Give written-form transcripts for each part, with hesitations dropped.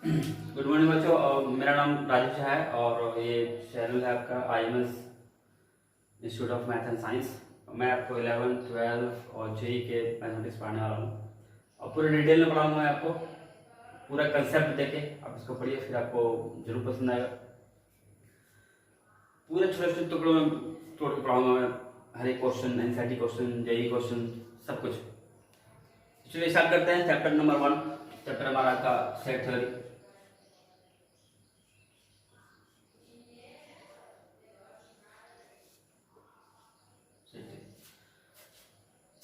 Good morning बच्चों, मेरा नाम राजेश है और ये चैनल है आपका IMS institute of math and science. मैं आपको 11th 12th और जेई के मैथमेटिक्स पढ़ाने वाला हूँ और पूरे डिटेल में पढ़ाऊँगा। मैं आपको पूरा कंसेप्ट देके आप इसको पढ़िए, फिर आपको जरूर पसंद आएगा। पूरे छोटे छोटे टुकड़ों में तोड़ के पढ़ाऊँगा मैं, हर एक question, NCERT question, JEE question, सब कुछ। चलिए स्टार्ट करते हैं। चैप्टर नंबर 1, चैप्टर हमारा का सेट थ्योरी।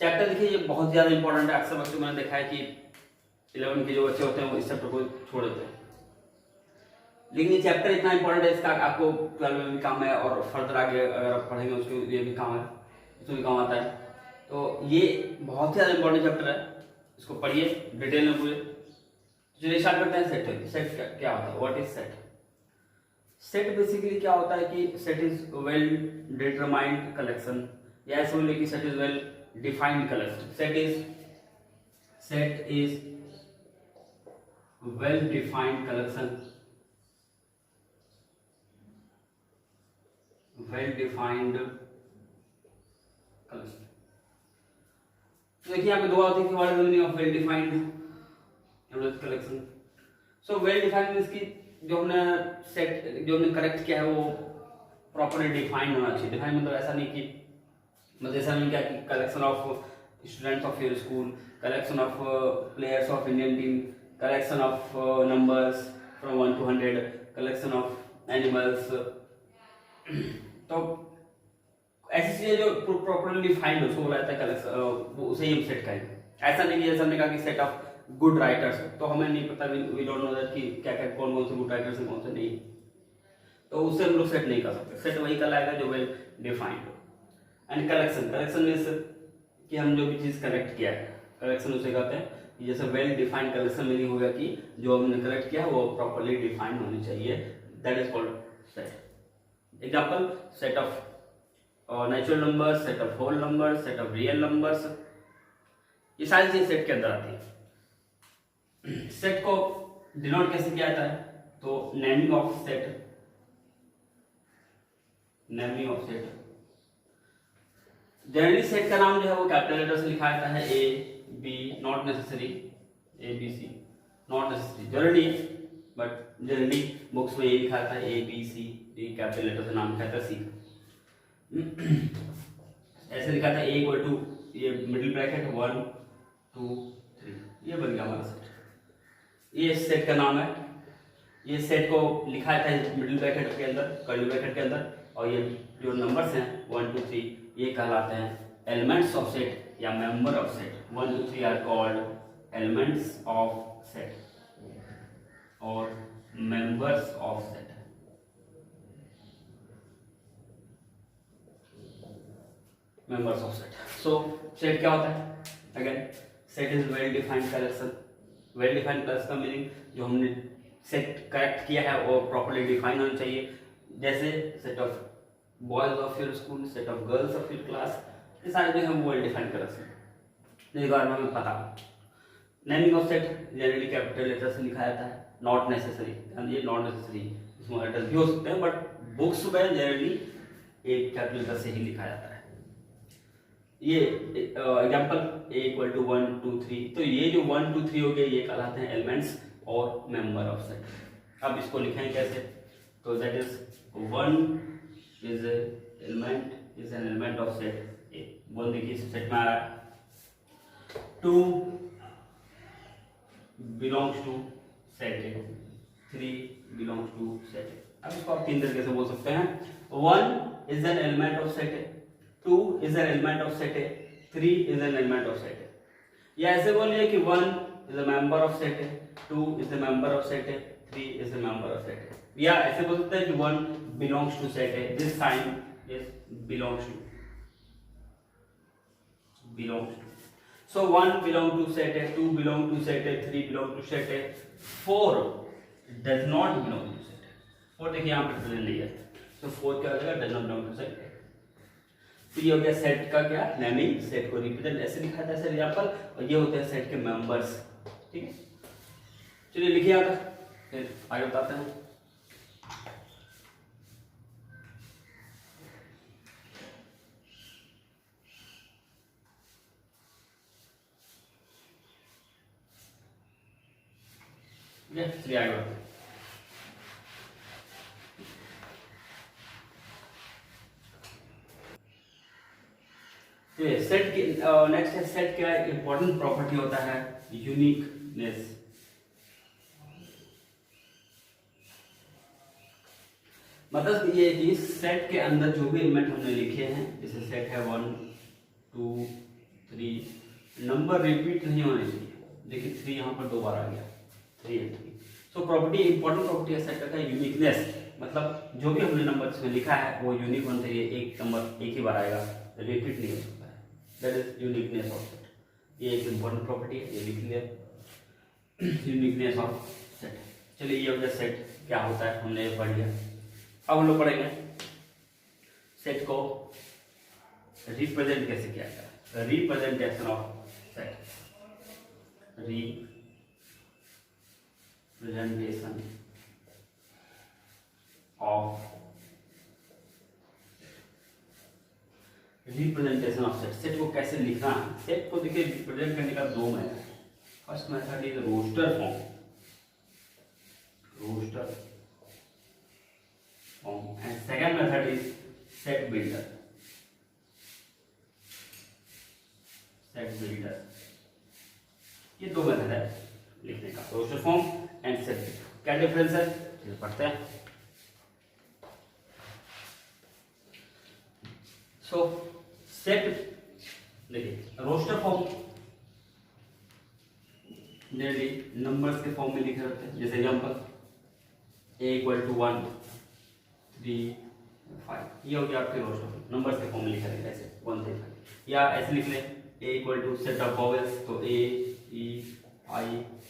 चैप्टर देखिए, ये बहुत ज़्यादा इंपॉर्टेंट है। अक्सर बच्चों मैंने देखा है कि 11 के जो बच्चे होते हैं वो इस चैप्टर को छोड़ देते हैं, लेकिन ये चैप्टर इतना इंपॉर्टेंट है, इसका आपको 12 में भी काम है और फर्दर आगे अगर आप पढ़ेंगे उसके लिए भी काम है, उसमें भी काम आता है। तो ये बहुत ही ज़्यादा इंपॉर्टेंट चैप्टर है, इसको पढ़िए डिटेल में पूरे। चलिए स्टार्ट करते हैं। Set theory. सेट क्या होता है? What is set? Set basically क्या होता है कि set is well determined collection, या ऐसे बोलिए कि set is well defined collection. Set is well defined collection. Well defined collection. तो देखिए यहाँ पे दो आती है, what is the meaning of well defined collection. So well defined means कि जो हमने करेक्ट किया है वो प्रॉपर्ली डिफाइंड होना चाहिए। डिफाइंड मतलब ऐसा नहीं कि मतलब ऐसा नहीं क्या कि collection of students of your school, collection of players of Indian team, collection of numbers from 1 to 100, collection of animals. तो ऐसी चीजें जो प्रॉपर्ली डिफाइंड हो उसको बोला जाता है कलेक्शन, उसे ही हम सेट करेंगे। ऐसा नहीं कि जैसे हमने कहा कि सेट ऑफ गुड राइटर्स, तो हमें नहीं पता, वी डोंट नो दैट कि क्या क्या कौन कौन से गुड राइटर्स हैं कौन से नहीं, तो उससे हम लोग सेट नहीं कर सकते। सेट वही कहलाएगा जो वेल डिफाइंड हो। एंड कलेक्शन मीन्स कि हम जो भी चीज कलेक्ट किया है, कलेक्शन उसे कहते हैं। जैसे वेल डिफाइंड कलेक्शन मीनिंग हो गया कि जो हमने कलेक्ट किया है वो प्रॉपर्ली डिफाइंड होनी चाहिए, that is called set. Example, set of natural numbers, set of whole numbers, set of real numbers, ये सारी चीज सेट के अंदर आती है। सेट को डिनोट कैसे किया जाता है? तो naming of set, naming of set. Generally set का नाम जो है वो कैपिटल लेटर से लिखा जाता है, A B, not necessary A B C, not necessary generally, but generally books में ये लिखा जाता है ए बी सी, ये कैपिटल लेटर से नाम लिखा जाता है सी। ऐसे लिखा था ए इक्वल टू, ये मिडिल ब्रैकेट 1 2 3, ये बन गया हमारा सेट। ये सेट का नाम है। ये सेट को लिखा जाता है मिडिल ब्रैकेट के अंदर, कर्ली ब्रैकेट के अंदर, और ये जो नंबर्स हैं 1 2 3 ये कहलाते हैं एलिमेंट्स ऑफ सेट या member of set. 1 2 3 are called elements of set और members of set. Members of set. So set क्या होता है? Again, set is well defined collection. Well defined collection का मीनिंग जो हमने सेट करेक्ट किया है वो प्रॉपर्ली डिफाइन होना चाहिए। जैसे set of boys of your school, set of girls of your class, ये सारे जो है वो वेल डिफाइंड कलेक्शन। इस बारे में हमें पता। Naming of set generally capital letter से लिखा जाता है, नॉट नेसेसरी, ये नॉट नेसेसरी, स्मॉल लेटर भी हो सकते हैं, बट बुक्स में जनरली एक कैपिटल लेटर से ही लिखा जाता है। ये एग्जांपल, ए इक्वल टू 1 2 3, तो ये जो 1 2 3 हो गए ये कहलाते हैं एलिमेंट्स और मेंबर ऑफ सेट। अब इसको लिखें कैसे? तो that is 1 is a element, is an element of set A। 1 देखिए सेट में आ रहा है। 2 belongs to set A, 3 belongs to set A। अब इसको आप तीन तरीके से बोल सकते हैं। 1 is an element of set A, 2 is an element of set A, 3 is an element of set A। या ऐसे बोलिए कि 1 is a member of set A, 2 is a member of set A, 3 is a member of set A। या ऐसे बोल सकते हैं कि 1 belongs to set A, this sign is belongs to, so 1 belong to set A, 2 belong to set A, 3 belong to set A, 4 does not belong to set A। 4 देखिए यहाँ पे present नहीं है, तो 4 क्या हो जाएगा? does not belong to set A। तो ये हो गया सेट का क्या? नेमिंग। सेट को रिप्रेजेंट ऐसे लिखा था एग्जांपल, और ये होते हैं सेट के मेंबर्स। ठीक है, चलिए लिखिए यहाँ तक। फिर आगे बताते हैं। चलिए आगे बढ़ते हैं। सेट के नेक्स्ट है सेट का इंपॉर्टेंट प्रॉपर्टी होता है यूनिकनेस। मतलब ये कि सेट के अंदर जो भी एलिमेंट हमने लिखे हैं, जैसे सेट है 1 2 3, नंबर रिपीट नहीं होने चाहिए। देखिए 3 यहाँ पर 2 बार आ गया, 3 and 3। So property important property है सेट का यूनिकनेस, मतलब जो भी हमने नंबर इसमें लिखा है वो यूनिक होना चाहिए, एक नंबर एक ही बार आएगा, रिपीट नहीं हो सकता है। That is uniqueness of set. ये एक इंपॉर्टेंट प्रॉपर्टी है, ये लिख लिया यूनिकनेस ऑफ सेट। चलिए ये हो गया सेट क्या होता है, हमने ये पढ़ लिया। अब हम लोग पढ़ेंगे सेट को रिप्रेजेंट कैसे किया जाता है, representation of set, representation of set को कैसे लिखना है। सेट को देखिए रिप्रेजेंट करने का दो मेथड है। First method is roster form, and second method is set builder। ये दो मेथड है लिखने का, roster form and set builder. क्या डिफरेंस है ये पढ़ते हैं। सो सेट देखिए रोस्टर फॉर्म जनरली नंबर्स के फॉर्म में लिखे रहते हैं। जैसे एग्जांपल a = 1 3 5, ये हो गया आपके रोस्टर नंबर्स के फॉर्म में लिखा रहेगा ऐसे 1 से 5। या ऐसे लिख लें a = सेट ऑफ वॉवेल्स, तो a e i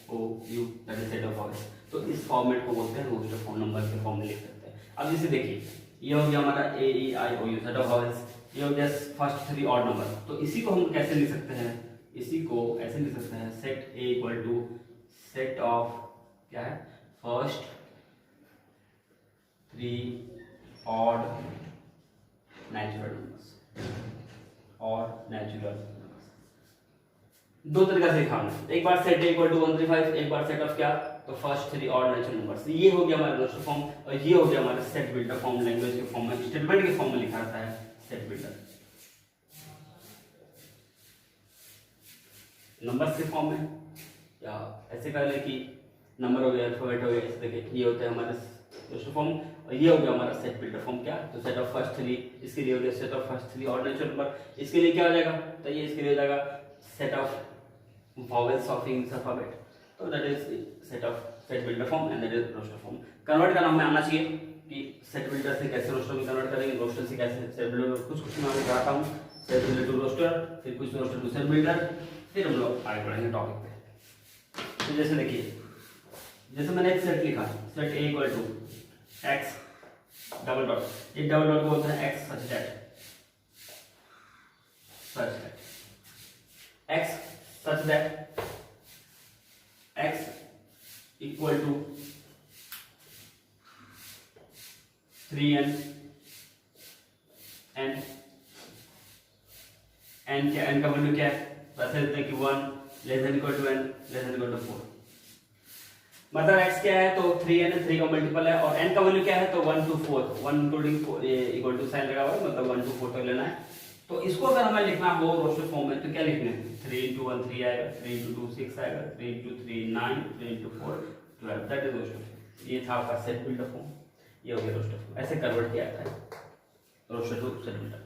o u that is set of vowels. तो इस फॉर्मेट को बोलते हैं रोस्टर फॉर्म, नंबर के फॉर्म में लिख सकते हैं। अब जैसे देखिए ये हो गया हमारा a e i o u set of vowels, ये हो गया फर्स्ट 3 ऑड नंबर। तो इसी को हम कैसे लिख सकते हैं, इसी को ऐसे लिख सकते हैं सेट a = सेट ऑफ क्या है फर्स्ट 3 ऑड नेचुरल नंबर्स। दो तरीका से लिखा हमने, एक बार सेट a = 135, एक बार सेट ऑफ क्या तो फर्स्ट 3 ऑड नेचुरल नंबर्स। ये हो गया हमारा रोस्टर फॉर्म और ये हो गया हमारा सेट बिल्डर फॉर्म, लैंग्वेज के फॉर्म में, स्टेटमेंट के फॉर्म में लिखा रहता है सेट बिल्डर। नंबर्स के फॉर्म में या ऐसे कर ले कि नंबर हो गया, अल्फाबेट हो गया, इस तरह के ये होते हैं हमारे रोस्टर फॉर्म। और ये हो गया हमारा सेट बिल्डर फॉर्म क्या तो सेट ऑफ फर्स्ट 3, इसके लिए हो गया set of first 3 odd natural number. इसके लिए क्या हो जाएगा तो ये इसके लिए हो जाएगा set of vowels of English alphabet. तो that is set builder form and that is roster form. Convert करना हमें आना चाहिए कि सेट बिल्डर से कैसे रोस्टर में कन्वर्ट करेंगे, रोस्टर से कैसे सेट बिल्डर। कुछ मैं आपको बताता हूँ, सेट बिल्डर टू रोस्टर, फिर कुछ रोस्टर टू सेट बिल्डर, फिर हम लोग आगे बढ़ेंगे टॉपिक पे। तो जैसे देखिए जैसे मैंने एक सेट लिखा, set a = x double dot, ये डबल डॉट को बोलते हैं x such that x such that x = 3n n क्या n का वैल्यू क्या है वैसे देते हैं कि 1 < n < 4। मतलब x क्या है तो 3n 3 का मल्टीपल है और n का वैल्यू क्या है तो 1 to 4, 1 including 4 equal to sign लगा हुआ है, मतलब 1 to 4 तक लेना है। तो इसको अगर हमें लिखना हो रोस्टर फॉर्म में तो क्या लिखना है 3 × 1 3 आएगा, 3 × 2 6 आएगा, 3 × 3 9, 3 × 4 12, दैट इज रोस्टर। ये था आपका सेट बिल्डर फॉर्म, ये हो गया रोस्टर फॉर्म। ऐसे कन्वर्ट किया जाता है रोस्टर टू सेट बिल्डर।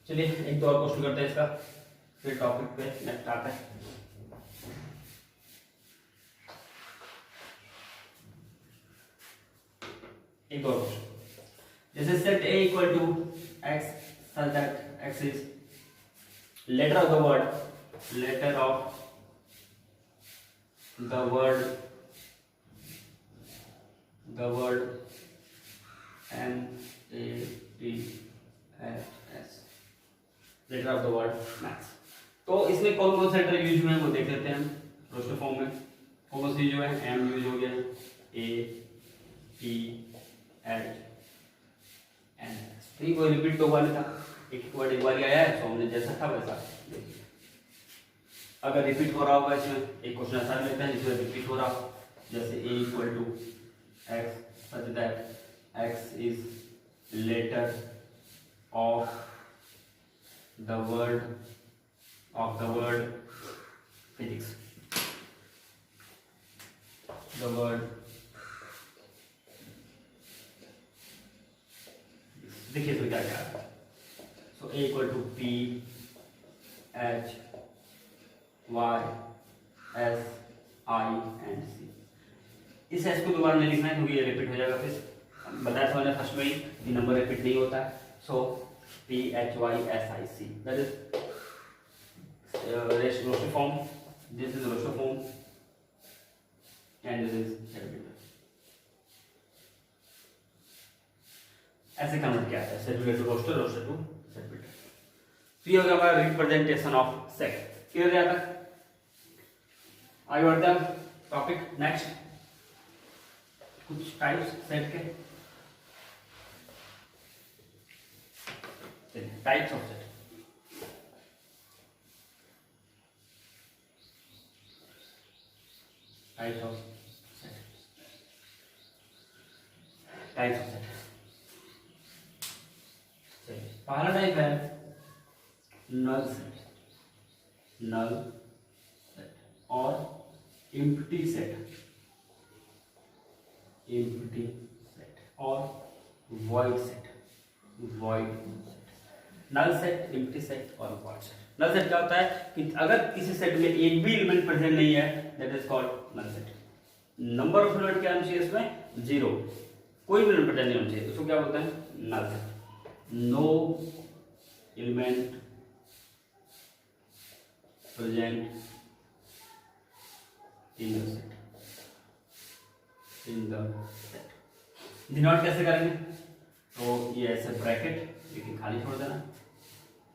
चलिए एक दो और क्वेश्चन करते हैं इसका, फिर टॉपिक पे नेक्स्ट आता है। एक और जैसे set a = x such that x is letter of the word M A T S, letter of the word maths. तो इसमें कौन कौन से लेटर यूज हुए हैं वो देख लेते हैं हम रोस्टर फॉर्म में। कौन सी जो है एम यूज हो गया, ए पी एच एन, ठीक, वो रिपीट तो हुआ नहीं था, एक वर्ड एक बार आया है, तो हमने जैसा था वैसा। अगर रिपीट हो रहा होगा इसमें, एक क्वेश्चन ऐसा लेते हैं जिसमें रिपीट हो रहा हो, जैसे a equal to x such that x is letter of the word physics, the word, देखिए तो क्या क्या है। So a equal to P H Y S I and C. इस एस को दोबारा नहीं लिखना है क्योंकि ये रिपीट हो जाएगा, फिर बताया था मैंने फर्स्ट में ही कि नंबर रिपीट नहीं होता है। So P H Y S I C, that is roster form, this is roster form and this is set builder. ऐसे कन्वर्ट किया है, set builder to roster, roster to set builder. तो ये हो गया हमारा रिप्रेजेंटेशन ऑफ सेट। क्लियर है तक? आगे बढ़ते हैं टॉपिक नेक्स्ट, कुछ टाइप्स सेट के, types of set. Types of set, types of set. पहला टाइप है नल सेट, नल सेट और एम्प्टी सेट, एम्प्टी सेट और void set, void set. Null set, empty set और वॉइड सेट। नल सेट क्या होता है कि अगर किसी सेट में एक भी एलिमेंट प्रेजेंट नहीं है, that is called null set. Number of element क्या होना चाहिए इसमें? 0, कोई भी एलिमेंट प्रेजेंट नहीं होना चाहिए, उसको क्या बोलते हैं? Null set. No element present in the set, in the set। Denote कैसे करेंगे? तो ये ऐसे ब्रैकेट लेकिन खाली छोड़ देना,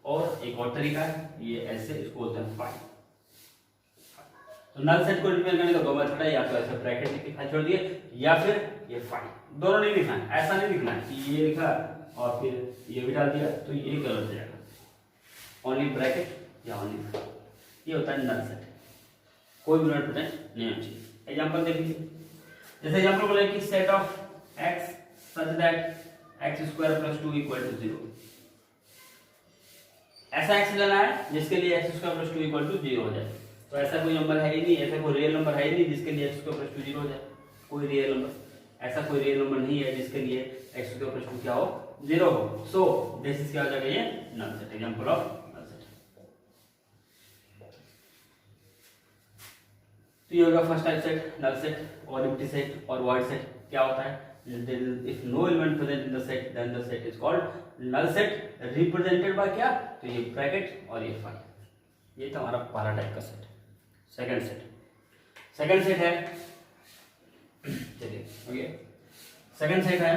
और एक और तरीका है ये ऐसे, इसको बोलते हैं फाइल। तो नल सेट को रिप्रेजेंट करने का दो मेथड है, या तो ऐसे ब्रैकेट लिख के खाली छोड़ दिए, या फिर ये फाइल। दोनों नहीं लिखना है, ऐसा नहीं लिखना है कि ये लिखा और फिर ये भी डाल दिया तो ये गलत हो जाएगा। ओनली ब्रैकेट या ओनली, ये होता है नल सेट। कोई भी नॉट प्रेजेंट नहीं होना चाहिए। एग्जांपल देख लीजिए, जैसे एग्जांपल बोले कि set of x such that x square plus 2 equal to 0। ऐसा x लेना है जिसके लिए x square plus 2 equal to 0 हो जाए। तो ऐसा कोई नंबर है ही नहीं, ऐसा कोई रियल नंबर है ही नहीं जिसके लिए x स्क्वायर प्लस 2 0 हो जाए। कोई रियल नंबर, ऐसा कोई रियल नंबर नहीं है जिसके लिए x स्क्वायर प्लस 2 क्या हो? 0 हो। सो दिस इज क्या हो जाएगा? ये null set. Example of null set. तो ये होगा first type set, null set और एम्प्टी सेट और वॉइड सेट। क्या होता है? If no element present in the set, then the set is called null set, represented by क्या? तो ये ब्रैकेट और ये फाइल। ये था हमारा पहला टाइप का सेट। सेकंड सेट है, चलिए ओके, सेकंड सेट है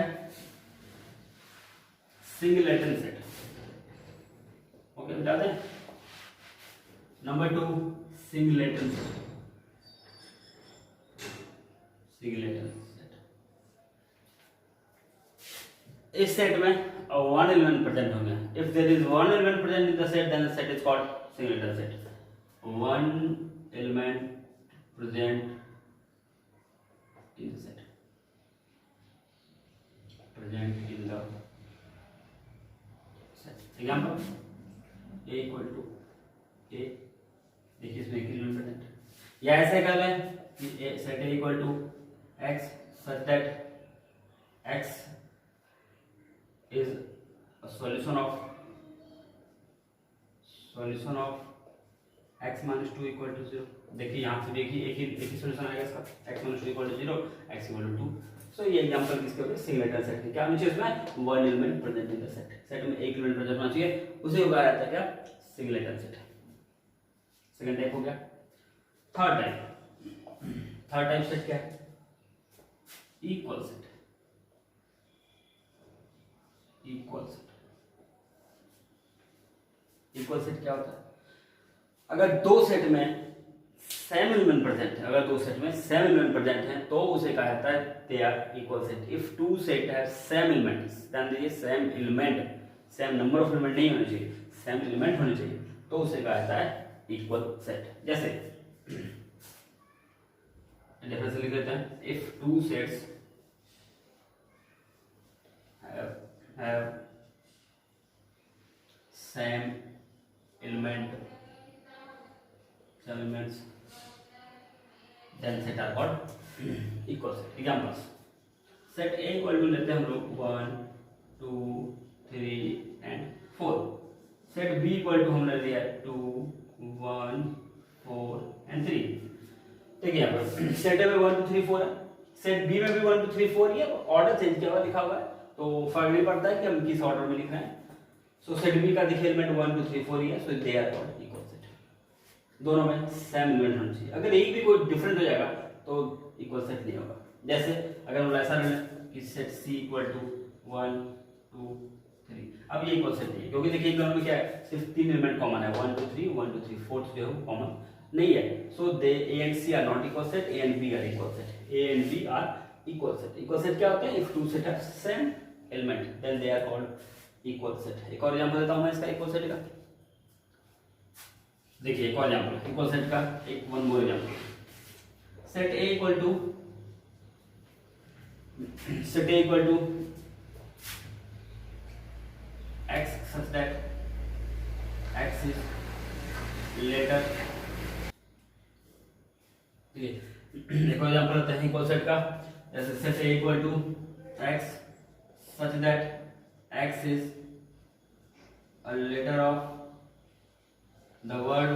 सिंगलेटन सेट। ओके बता दें। Number 2 singleton set, singleton set. इस सेट में वन एलिमेंट प्रेजेंट होंगे। If there is one element present in the set, then the set is called singleton set. One element present in the set, present in the set. Example a equal to a, देखिए इसमें एक element present, या ऐसे कर लें कि set a equal to x such that x is a solution of x minus 2 equal to 0। देखिए यहाँ से देखिए एक ही सॉल्यूशन आएगा इसका, x minus 2 equal to 0, x equal to 2। सो ये एग्जांपल किसके ऊपर? सिंगलेटन सेट के। क्या होना चाहिए इसमें? One element present in the set. Set में एक एलिमेंट प्रेजेंट होना चाहिए, उसे होगा आता है क्या? Singleton set. सेकंड टाइप हो गया। थर्ड टाइप सेट क्या है? Equal set. Equal set, equal set क्या होता है? अगर दो सेट में सेम एलिमेंट प्रेजेंट है, अगर दो सेट में सेम एलिमेंट प्रेजेंट है तो उसे कहा जाता है they are equal set. If two set have same elements, ध्यान दीजिए same element, same number of element नहीं होने चाहिए, सेम एलिमेंट होने चाहिए, तो उसे कहा जाता है इक्वल सेट। जैसे डिफरेंस लिख देते हैं, if two sets have same elements, then set are called equal set। Examples, set A equal to लेते हैं हम लोग 1 2 3 and 4। set B equal to हमने लिया 2 1 4 and 3। देखिए यहाँ पर set A में 1 2 3 4 है, set B में भी 1 2 3 4 ही है, ऑर्डर चेंज किया हुआ लिखा हुआ है तो फर्क नहीं पड़ता है कि हम किस ऑर्डर में लिख रहे हैं। सो सेट बी का देखिए एलिमेंट 1 2 3 4 ही है, so they are called equal set. दोनों में सेम एलिमेंट होना चाहिए, अगर एक भी कोई डिफरेंट हो जाएगा तो इक्वल सेट नहीं होगा। जैसे अगर हम ऐसा लें कि सेट सी इक्वल टू 1 2 3, अब ये इक्वल सेट नहीं है क्योंकि देखिए दोनों में क्या है, सिर्फ तीन एलिमेंट कॉमन है 1 2 3 1 2 3, फोर्थ जो है कॉमन नहीं है। So they A and C are not equal set, A and B are equal set. A and B are equal set. Equal set क्या होता है, if two set have same element then they are called equal set. एक और example देता हूं मैं इसका equal set का। देखिए एक और एग्जांपल इक्वल सेट का, एक one more example. Set A equal to x such that x is later। एक और एग्जांपल होता है इक्वल सेट का, जैसे set A equal to x such that x is a letter of the word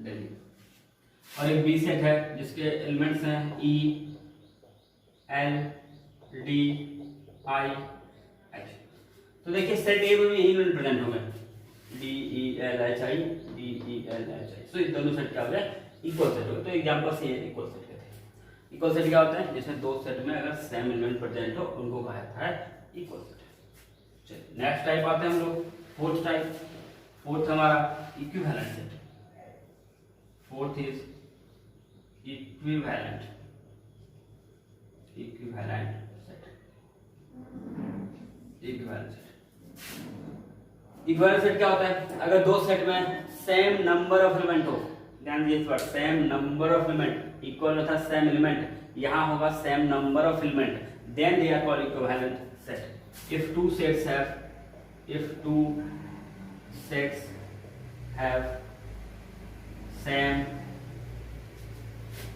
Delhi। और एक B set है जिसके एलिमेंट्स हैं E L D I H। तो देखिए सेट ए में भी यही एलिमेंट प्रेजेंट होंगे D E L H I D E L H I। सो ये दोनों सेट क्या हो गया, इक्वल सेट हो गया। तो एग्जांपल से ये इक्वल सेट कहते हैं। इक्वल सेट क्या होता है, जिसमें दो सेट में अगर सेम एलिमेंट प्रेजेंट हो उनको कहा जाता है इक्वल सेट। चलिए नेक्स्ट टाइप आते हैं हम लोग, फोर्थ टाइप। फोर्थ हमारा equivalent set. Fourth is equivalent set. Equivalent set क्या होता है, अगर दो सेट में सेम नंबर ऑफ एलिमेंट हो, ध्यान दीजिए इस बार, same number of element, equal था सेम एलिमेंट, यहां होगा same number of element, then they are called equivalent set. If two sets have same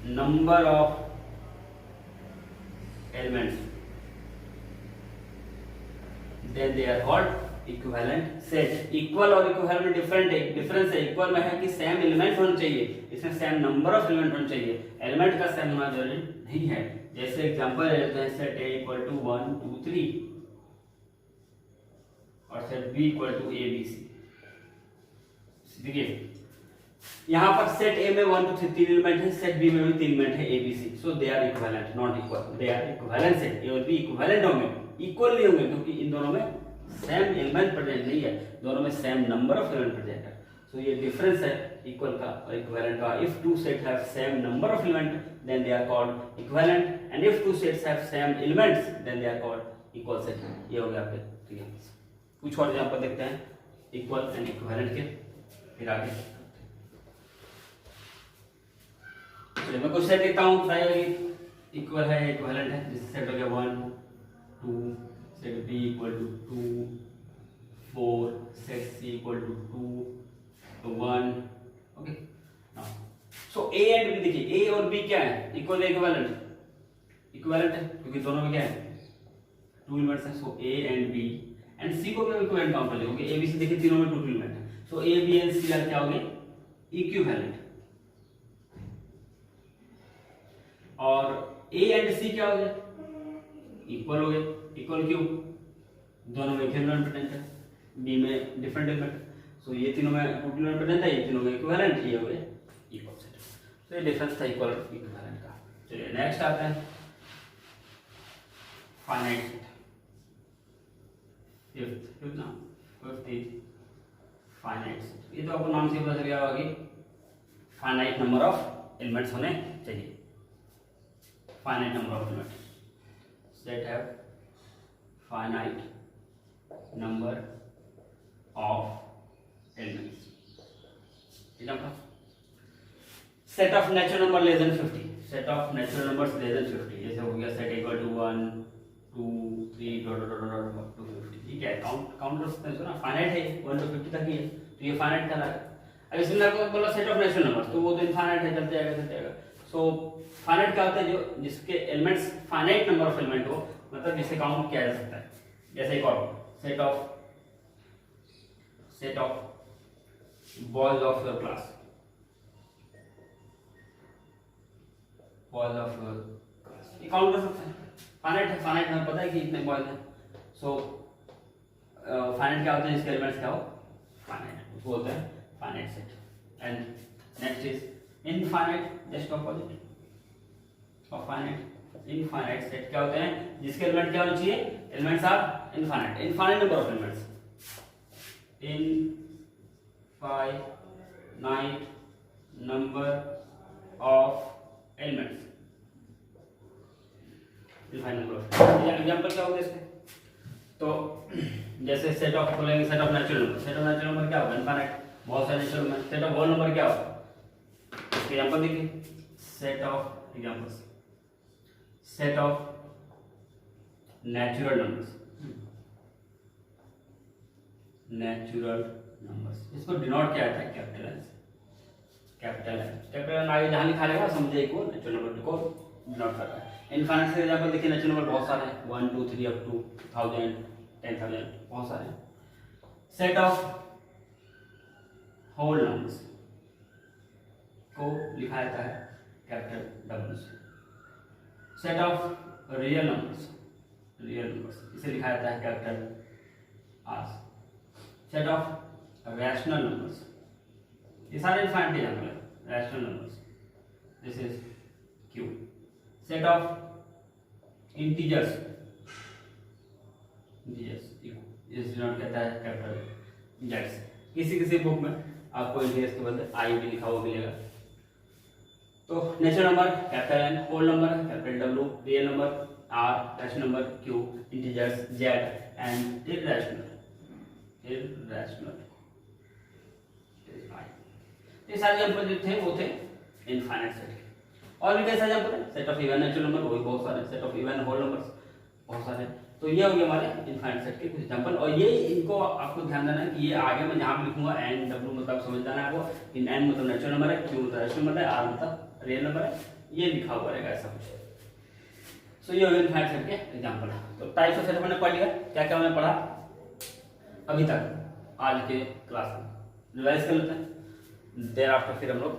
number of elements then they are called equivalent set. Equal और equivalent में difference है। Equal में है कि same element होना चाहिए, इसमें सेम नंबर ऑफ एलिमेंट होना चाहिए, एलिमेंट का सेम होना जरूरी नहीं है। जैसे एग्जांपल लेते हैं, सेट A इक्वल टू 1 2 3 और set B equal to A B C। देखिए यहां पर सेट A में 1 2 3 तीन एलिमेंट है, सेट B में भी तीन एलिमेंट है A B C। So they are equivalent not equal, they are equivalent set. A और B इक्विवेलेंट होंगे, इक्वल नहीं होंगे क्योंकि इन दोनों में सेम एलिमेंट प्रेजेंट नहीं है, दोनों में same number of element present है। सो ये डिफरेंस है इक्वल का और इक्विवेलेंट का। If two set have same number of element then they are called equivalent, and if two sets have same elements then they are called equal set. ये हो गया आपके एग्जांपल्स। कुछ और एग्जांपल देखते हैं इक्वल एंड इक्विवेलेंट के, फिर आगे चलिए मैं कुछ सेट लिखता हूं। इक्वल है, इक्विवेलेंट है, जिससे सेट हो गया 1 2, set B equal to 2 4, set C equal to 2 1। Okay now so A and B, देखिए A और B क्या है, इक्वल इक्विवेलेंट है क्योंकि दोनों में क्या है, टू एलिमेंट्स हैं। सो A and B and C को भी इक्विवेलेंट काउंट कर लेंगे क्योंकि A B C देखिए तीनों में टू एलिमेंट है। So A B and C are क्या होंगे, इक्विवेलेंट। और A एंड C क्या हो गया, इक्वल हो गए। इक्वल क्यों, दोनों में इक्विवेलेंट प्रेजेंट है, B में डिफरेंट एलिमेंट, सो ये तीनों में टू एलिमेंट प्रेजेंट है, ये तीनों में इक्विवेलेंट, ये हो गए इक्वल सेट। तो ये डिफरेंस था इक्वल और इक्विवेलेंट का। चलिए नेक्स्ट आते हैं फाइनाइट सेट। फिफ्थ ना, फिफ्थ इज फाइनाइट। ये तो आपको नाम से पता चल गया होगा कि फाइनाइट नंबर ऑफ एलिमेंट्स होने चाहिए। Finite number of elements, set have finite number of elements. Example, set of natural number less than 50, set of natural numbers less than 50, जैसे हो गया set equal to 1 2 3 dot dot dot up to 50। ठीक है, count कर सकते हैं ना, finite है 1 टू 50 तक ही है, तो ये फाइनाइट का है। अब इसमें आपको बोला सेट ऑफ नेचुरल नंबर्स, तो वो तो इनफाइनाइट है, चलते जाएगा। सो फाइनाइट क्या होता है, जो जिसके elements finite number of element हो, मतलब जिसे काउंट किया जा सकता है। जैसे एक और set of boys of your class, boys of your class, ये काउंट कर सकते हैं, फाइनाइट है, फाइनाइट हमें पता है कि इतने बॉयज हैं। सो फाइनाइट क्या होता है, इसके एलिमेंट्स क्या हो, फाइनाइट, उसको बोलते हैं finite set. And next is infinite, just opposite of finite. Infinite set क्या होते हैं, जिसके एलिमेंट क्या होने चाहिए, elements are infinite, infinite number of elements, infinite number of elements, infinite number of. Example क्या होगा इसके, तो जैसे सेट ऑफ बोलेंगे, set of natural number, set of natural number क्या होगा, इनफाइनाइट, बहुत सारे natural number. Set of whole number क्या होगा, एग्जांपल देखिए, set of examples, set of natural numbers, natural numbers, इसको डिनोट किया जाता है कैपिटल एन से, कैपिटल एन आगे जहां लिखा रहेगा समझिए को नेचुरल नंबर को डिनोट कर रहा है। इनफाइनाइट से एग्जांपल देखिए, नेचुरल नंबर बहुत सारे हैं, 1 2 3 अप टू 1000 10,000, बहुत सारे हैं। सेट ऑफ होल नंबर्स को लिखा जाता है कैपिटल डब्ल्यू से। सेट ऑफ रियल नंबर्स, इसे लिखा जाता है capital R. Set of rational numbers, ये सारे इनफाइनाइट एग्जांपल है, rational numbers, this is Q. Set of integers, इस डिनोट कहता है कैपिटल जेड। किसी बुक में आपको इंटीजर्स के बदले आई भी लिखा हुआ मिलेगा। तो natural number capital N, whole number capital W, real number R, rational number Q, integers Z and irrational ये सारे एग्जांपल जो थे वो थे इनफाइनाइट सेट के। और भी कैसे एग्जांपल है, set of even natural number, वो भी बहुत सारे, set of even whole numbers बहुत सारे। तो ये हो गया हमारे इनफाइनाइट सेट के कुछ एग्जांपल। और ये इनको आपको ध्यान देना है कि ये आगे मैं जहां भी लिखूंगा एन डब्ल्यू मतलब समझ जाना है आपको, इन एन मतलब नेचुरल नंबर है, क्यू मतलब रैशनल नंबर है, आर मतलब रियल नंबर है, ये लिखा हुआ रहेगा ऐसा कुछ। सो ये हो गया इनफाइनाइट सेट के एग्जांपल। तो टाइप्स ऑफ सेट हमने पढ़ लिया, क्या क्या हमने पढ़ा अभी तक आज के क्लास में, रिवाइज कर लेते हैं। देर आफ्टर फिर हम लोग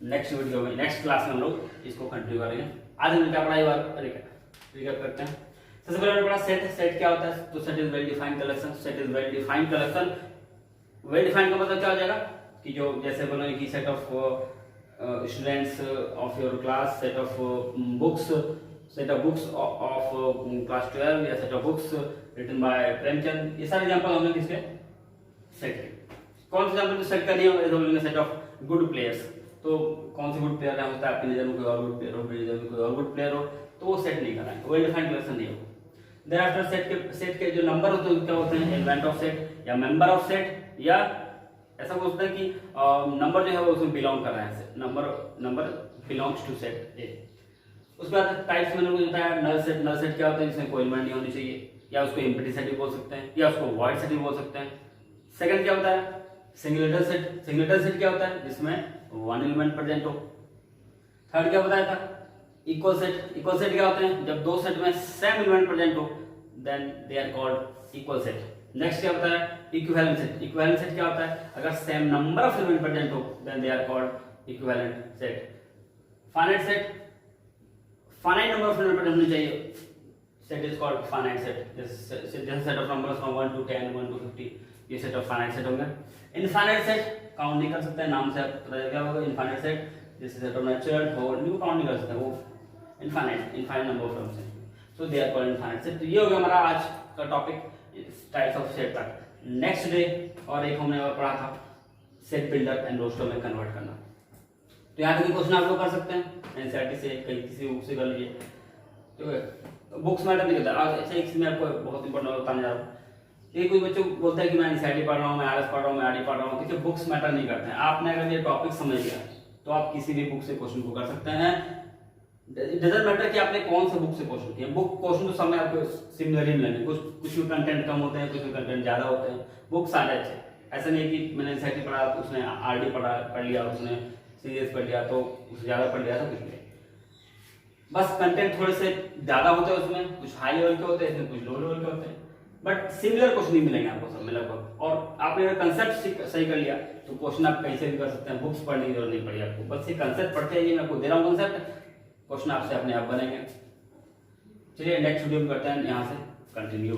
नेक्स्ट वीडियो में, नेक्स्ट क्लास में हम लोग इसको कंटिन्यू करेंगे। आज हमने क्या पढ़ा, एक बार रिकैप करते हैं। सबसे पहले हमने पढ़ा सेट क्या होता है, तो set is well defined collection. Set is well defined collection, well defined का मतलब क्या हो जाएगा कि जो जैसे बोलोगे कि set of students of your class, set of books of class 12 या set of books written by Premchand, ये सारे एग्जांपल हमने किसके, सेट के। कौन से एग्जांपल सेट करनी है, जैसे बोलेंगे सेट ऑफ गुड प्लेयर्स, तो कौन से गुड प्लेयर है, होता है आपकी नजर में कोई और गुड प्लेयर हो, मेरी नजर में कोई और गुड प्लेयर हो, तो वो सेट नहीं करना है, वेल डिफाइंड कलेक्शन नहीं हो। देयर आफ्टर सेट के जो नंबर होते हैं क्या होते हैं, एलिमेंट ऑफ सेट या मेंबर ऑफ सेट, या ऐसा बोलते हैं कि नंबर जो है वो उसमें बिलोंग कर रहा है, number belongs to set A. उसके बाद टाइप्स मैंने आपको बताया, नल सेट क्या होता है, जिसमें कोई एलिमेंट नहीं होनी चाहिए, या उसको एम्प्टी सेट भी बोल सकते हैं, या उसको वॉइड सेट भी बोल सकते हैं। सेकंड क्या होता है, सिंगुलेटर सेट क्या होता है, जिसमें वन एलिमेंट प्रेजेंट हो। थर्ड क्या बताया था, इक्वल सेट क्या होते हैं, जब दो सेट में सेम एलिमेंट प्रेजेंट हो, then they are called equal set. Next क्या बताया, इक्विवेलेंट सेट क्या होता है, अगर same number of element present हो, then they are called equivalent set. Finite number of element होने चाहिए, set is called finite set. जैसे set of numbers from 1 to 10 1 to 50, ये सेट ऑफ फाइनाइट सेट होंगे। इनफाइनाइट सेट काउंट नहीं कर सकते, नाम से पता चल गया होगा। इनफाइनाइट सेट जैसे set of natural whole new count नहीं कर सकते, वो infinite number of elements, so they are called infinite set. तो ये हो गया हमारा आज का टॉपिक। टाइप्स ऑफ सेट तक। नेक्स्ट डे और एक हमने और पढ़ा था सेट बिल्डर एंड रोस्टर में कन्वर्ट करना। तो यहाँ के क्वेश्चन आप लोग कर सकते हैं एनसीईआरटी से, कहीं किसी बुक से कर लीजिए, ठीक है। बुक्स मैटर नहीं करता। अच्छा एक चीज मैं आपको बहुत इंपॉर्टेंट बताने जा रहा हूँ, ये कुछ बच्चों बोलते हैं कि मैं एनसीईआरटी पढ़ रहा हूँ, मैं आरएस पढ़ रहा हूँ, मैं आरडी पढ़ रहा हूँ, देखिए बुक्स मैटर नहीं करते हैं। आपने अगर ये टॉपिक समझ लिया तो आप किसी भी बुक से क्वेश्चन को कर सकते हैं। इट डजंट मैटर कि आपने कौन से बुक से क्वेश्चन किया, बुक क्वेश्चन तो समय आपको सिमिलर ही मिलेंगे, कुछ में कंटेंट कम होते हैं, कुछ में कंटेंट ज्यादा होते हैं, बुक सारे अच्छे। ऐसा नहीं कि मैंने एनसीईआरटी पढ़ा तो उसने आरडी पढ़ लिया, उसने सीरीज पढ़ लिया तो उससे ज्यादा पढ़ लिया, तो कुछ नहीं। बस कंटेंट थोड़े से ज्यादा होते हैं उसमें, कुछ हाई लेवल के होते हैं, इसमें कुछ लो लेवल के होते हैं, बट सिमिलर क्वेश्चन ही मिलेंगे आपको सब में लगभग। और आपने अगर कंसेप्ट सही कर लिया तो क्वेश्चन आप कहीं से भी कर सकते हैं, बुक्स पढ़ने की जरूरत नहीं पड़ी आपको, बस ये कंसेप्ट पढ़ते हैं। मैं आपको दे रहा हूँ कंसेप्ट, क्वेश्चन आपसे अपने आप बनेंगे। चलिए नेक्स्ट वीडियो में करते हैं यहाँ से कंटिन्यू।